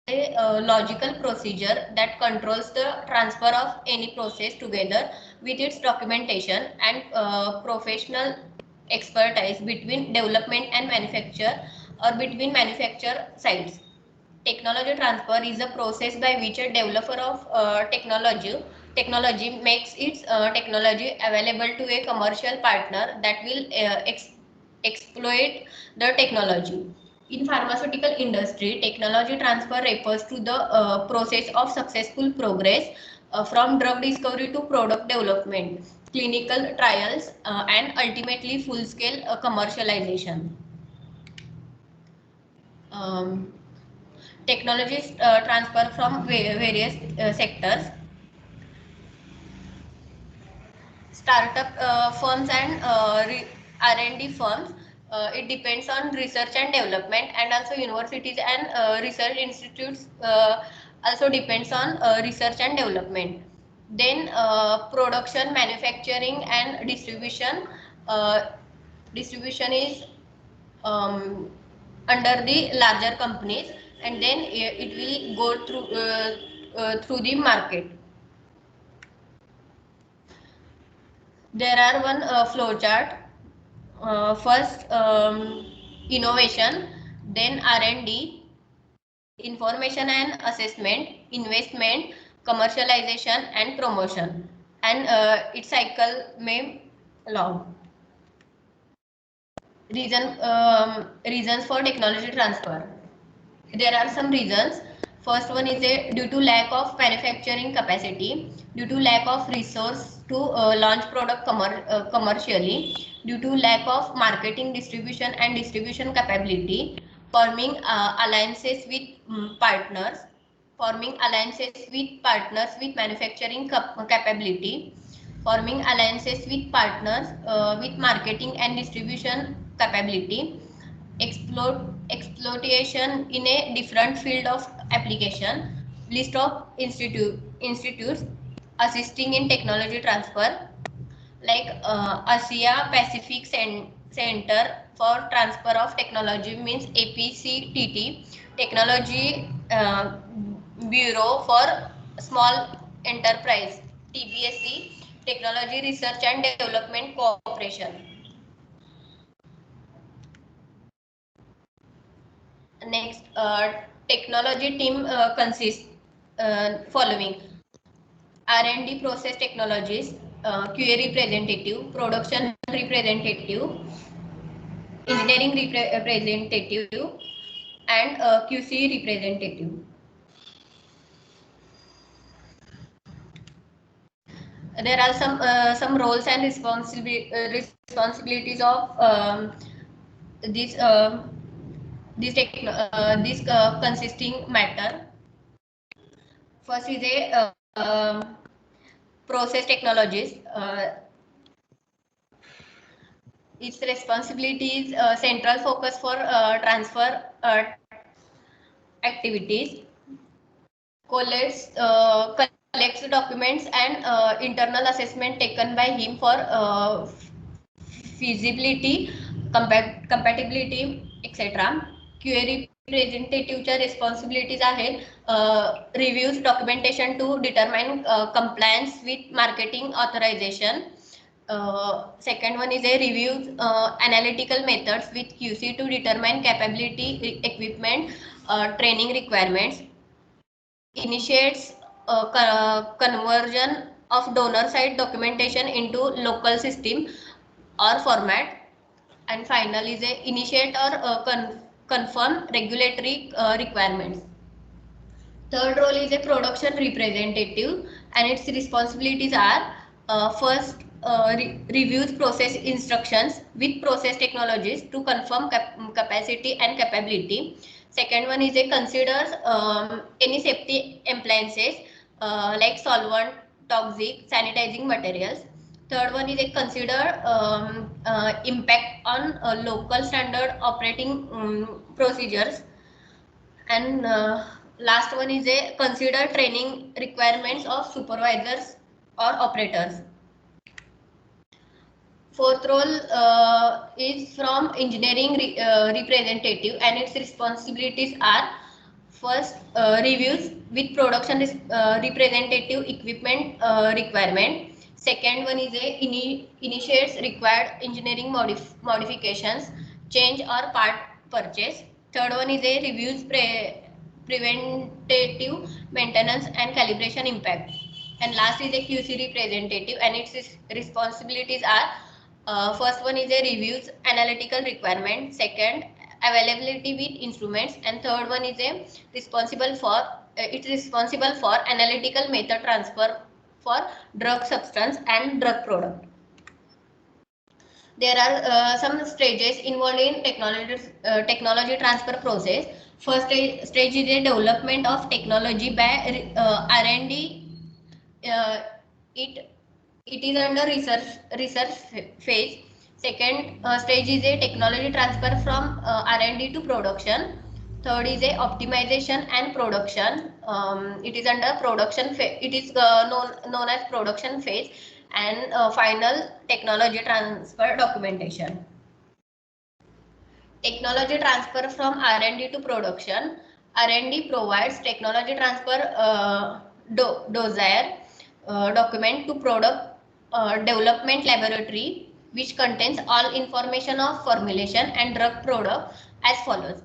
a logical procedure that controls the transfer of any process together with its documentation and professional expertise between development and manufacture or between manufacture sites. Technology transfer is a process by which a developer of technology makes its technology available to a commercial partner that will exploit the technology. In pharmaceutical industry, technology transfer refers to the process of successful progress from drug discovery to product development, clinical trials, and ultimately full-scale commercialization. Um, Technologies transfer from various sectors. Startup firms and R&D firms. It depends on research and development, and also universities and research institutes also depends on research and development. Then production, manufacturing, and distribution. Distribution is under the larger companies, and then it will go through the market. There are one flow chart. First innovation, then R&D, information and assessment, investment, commercialization, and promotion, and its cycle may long. Reasons for technology transfer. There are some reasons. First one is due to lack of manufacturing capacity, due to lack of resource to launch product commercially, due to lack of marketing, distribution and distribution capability, forming alliances with partners, with manufacturing capability, forming alliances with partners with marketing and distribution capability, exploitation in a different field of application. List of institutes assisting in technology transfer, like Asia Pacific Center for Transfer of Technology, means APCTT, Technology Bureau for Small Enterprise, TBSC, Technology Research and Development Cooperation. Next, technology team consists following: R&D process technologies, QA representative, production representative, engineering representative, and QC representative. There are some roles and responsibilities of this consisting matter. First is a process technologies. Its responsibilities central focus for transfer activities, collects documents and internal assessment taken by him for feasibility, compatibility, etc. QA representativeच्या responsibilities आहेत reviews documentation to determine compliance with marketing authorization. Second one is a reviews analytical methods with QC to determine capability, equipment, training requirements. Initiates conversion of donor side documentation into local system or format. And finally is a initiate or confirm regulatory requirements. Third role is a production representative, and its responsibilities are first reviews process instructions with process technologies to confirm capacity and capability. Second one is a considers any safety appliances like solvent, toxic, sanitizing materials. Third one is a consider impact on local standard operating procedures. And last one is a consider training requirements of supervisors or operators. Fourth role is from engineering representative, and its responsibilities are First, reviews with production representative equipment requirement. Second one is a initiates required engineering modifications, change or part purchase. Third one is a reviews preventative maintenance and calibration impact. And last is a QC representative, and its responsibilities are first one is a reviews analytical requirement, second availability with instruments, and third one is a responsible for it's responsible for analytical method transfer for drug substance and drug product. There are some stages involved in technology transfer process. First stage is a development of technology by R&D. It it is under research phase. Second stage is a technology transfer from R&D to production. Third is a optimization and production. It is under production phase. It is known as production phase. And final technology transfer documentation. Technology transfer from R&D to production. R&D provides technology transfer dossier document to product development laboratory, which contains all information of formulation and drug product as follows.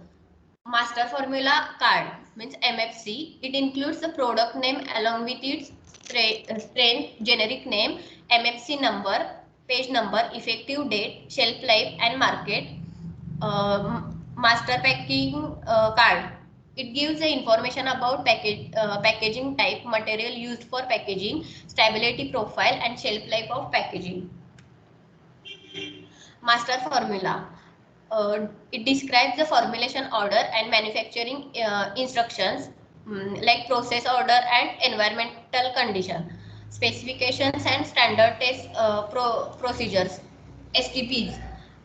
Master formula card means MFC. It includes the product name along with its strain, generic name, MFC number, page number, effective date, shelf life, and market. Master packing card. It gives the information about packaging type, material used for packaging, stability profile, and shelf life of packaging. Master formula. It describes the formulation order and manufacturing instructions, like process order and environmental condition, specifications and standard test procedures, STPs.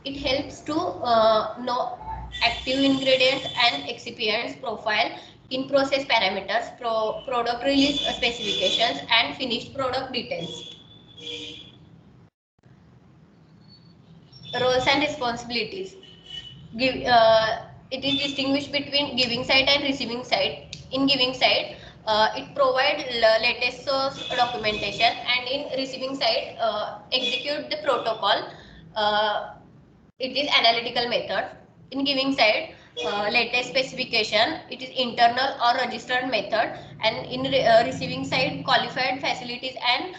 It helps to know active ingredients and excipients profile, in process parameters, product release specifications, and finished product details. Roles and responsibilities. It is distinguished between giving site and receiving site. In giving site, it provides latest source documentation, and in receiving site, execute the protocol. It is analytical method. In giving site, latest specification, it is internal or registered method, and in receiving site, qualified facilities and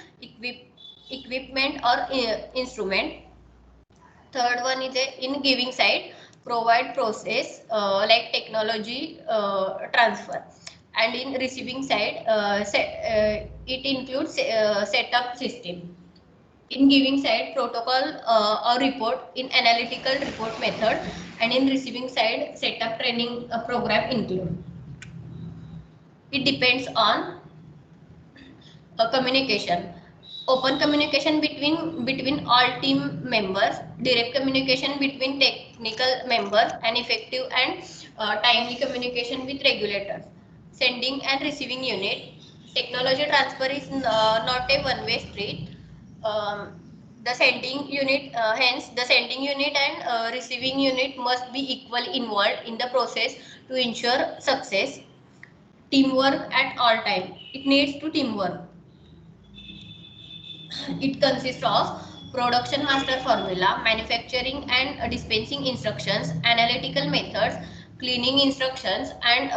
equipment or instrument. Third one is in giving side, provide process like technology transfer, and in receiving side, it includes setup system. In giving side, protocol or report in analytical report method, and in receiving side, setup training program include. It depends on communication. Open communication between all team members, direct communication between technical members, and effective and timely communication with regulators. Sending and receiving unit. Technology transfer is not a one-way street. The sending unit, hence the sending unit and receiving unit must be equally involved in the process to ensure success. Teamwork at all time. It needs to teamwork. It consists of production master formula, manufacturing and dispensing instructions, analytical methods, cleaning instructions, and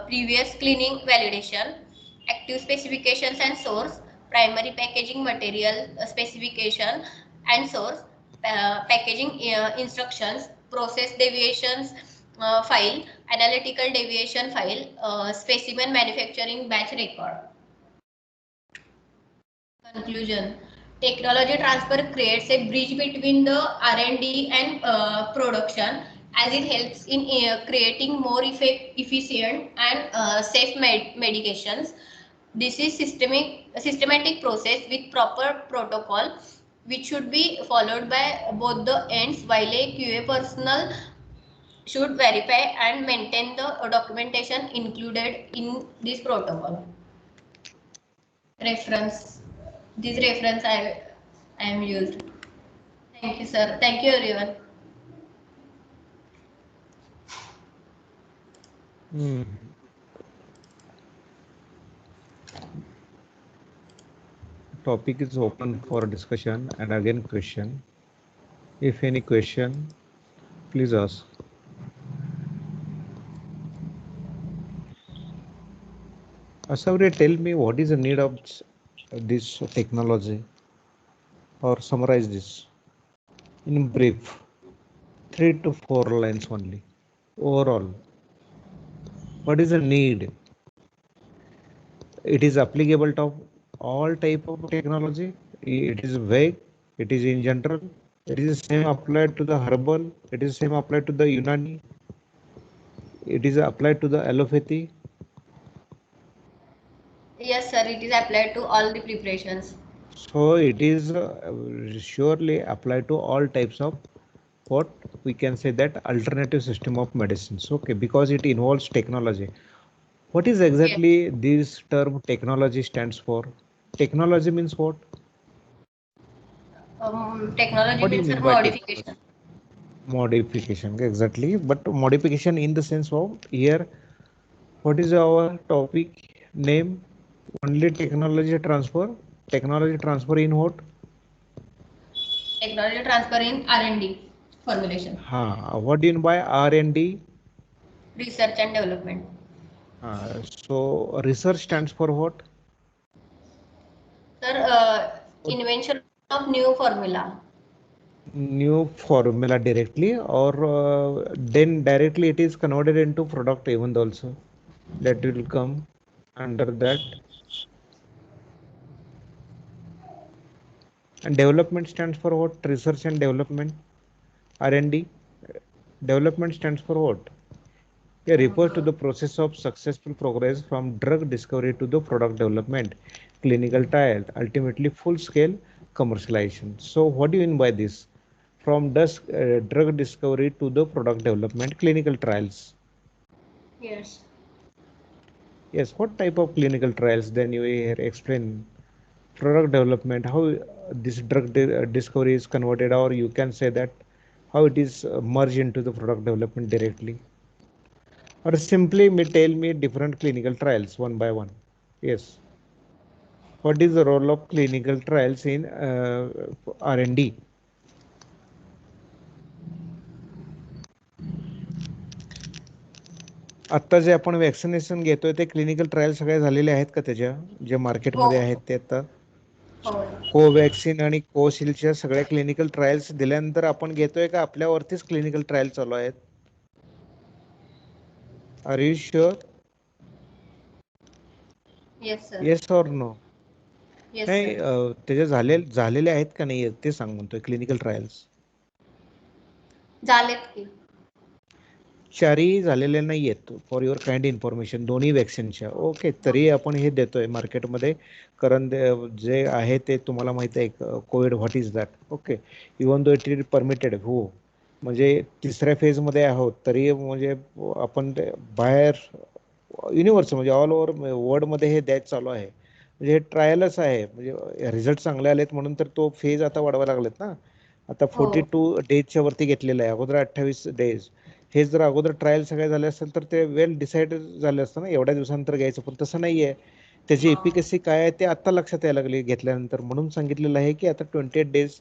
previous cleaning validation, active specifications and source, primary packaging material specification and source, packaging instructions, process deviations file, analytical deviation file, specimen manufacturing batch record. Conclusion. Technology transfer creates a bridge between the R&D and production, as it helps in creating more efficient and safe medications. This is systematic process with proper protocol, which should be followed by both the ends, while a QA personnel should verify and maintain the documentation included in this protocol. Reference. This reference I am used. Thank you, sir. Thank you, everyone. topic is open for discussion and again question. If any question, please ask. Asavri, tell me what is the need of this technology, or summarize this in brief, 3 to 4 lines only. Overall, what is the need? It is applicable to all type of technology. It is vague. It is in general. It is the same applied to the herbal. It is same applied to the Unani. It is applied to the allopathy. Yes, sir. It is applied to all the preparations. So it is surely applied to all types of what we can say that alternative system of medicines. Okay, because it involves technology. What is Yes. exactly this term technology stands for? Technology means what? Technology What do you means, mean sir, by technology? modification. Modification, exactly. But modification in the sense of here, what is our topic name? Only technology transfer. Technology transfer in what? Technology transfer in R&D formulation. What do you mean by R&D? Research and development. So research stands for what? Sir, invention of new formula. New formula directly, or then directly it is converted into product even also. That will come under that. And development stands for what? Research and development. R&D. Development stands for what? It refers to the process of successful progress from drug discovery to the product development, clinical trials, ultimately full-scale commercialization. So what do you mean by this? From drug discovery to the product development, clinical trials. Yes. Yes, what type of clinical trials? Then you explain product development, how this discovery is converted, or you can say that how it is merged into the product development directly. Or simply tell me different clinical trials one by one. Yes. What is the role of clinical trials in R&D? आता जे आपण vaccination घेतोय ते clinical trial सगळे झालेले आहेत का त्याच्या जे हो. मार्केटमध्ये आहेत ते आता? हो. कोवॅक्सिन आणि कोशिल्डच्या सगळ्या क्लिनिकल ट्रायल्स दिल्यानंतर आपण घेतोय का आपल्यावरतीच क्लिनिकल ट्रायल चालू आहेत? Are you sure? Yes sir. Yes or no? Yes नाही, सर. त्याचे झालेले आहेत का नाही ते सांग म्हणतोय क्लिनिकल ट्रायल्स. झालेत की. चारही झालेले नाही आहेत फॉर युअर काइंड इन्फॉर्मेशन, दोन्ही वॅक्सिनच्या. ओके, तरी आपण हे देतोय मार्केटमध्ये, कारण जे आहे ते तुम्हाला माहिती आहे Covid what is that. Okay, even though it is permitted. हो, म्हणजे तिसऱ्या फेजमध्ये आहोत तरी म्हणजे आपण ते बाहेर युनिव्हर्स म्हणजे ऑल ओव्हर वर्ल्डमध्ये हे द्यायचं चालू आहे. म्हणजे हे ट्रायलच आहे, म्हणजे रिझल्ट चांगले आलेत म्हणून तर तो फेज आता वाढवायला लागलेत ना. आता हो. 42 डेजच्या वरती घेतलेलं आहे, अगोदर 28 डेज. हे जर अगोदर ट्रायल सगळे झाले असेल तर ते वेल डिसाईड झाले असतं ना एवढ्या दिवसानंतर घ्यायचं, पण तसं नाही आहे. त्याची एफिकसी काय आहे ते आता लक्षात यायला लागली घेतल्यानंतर, म्हणून सांगितलेलं आहे की आता 28 डेज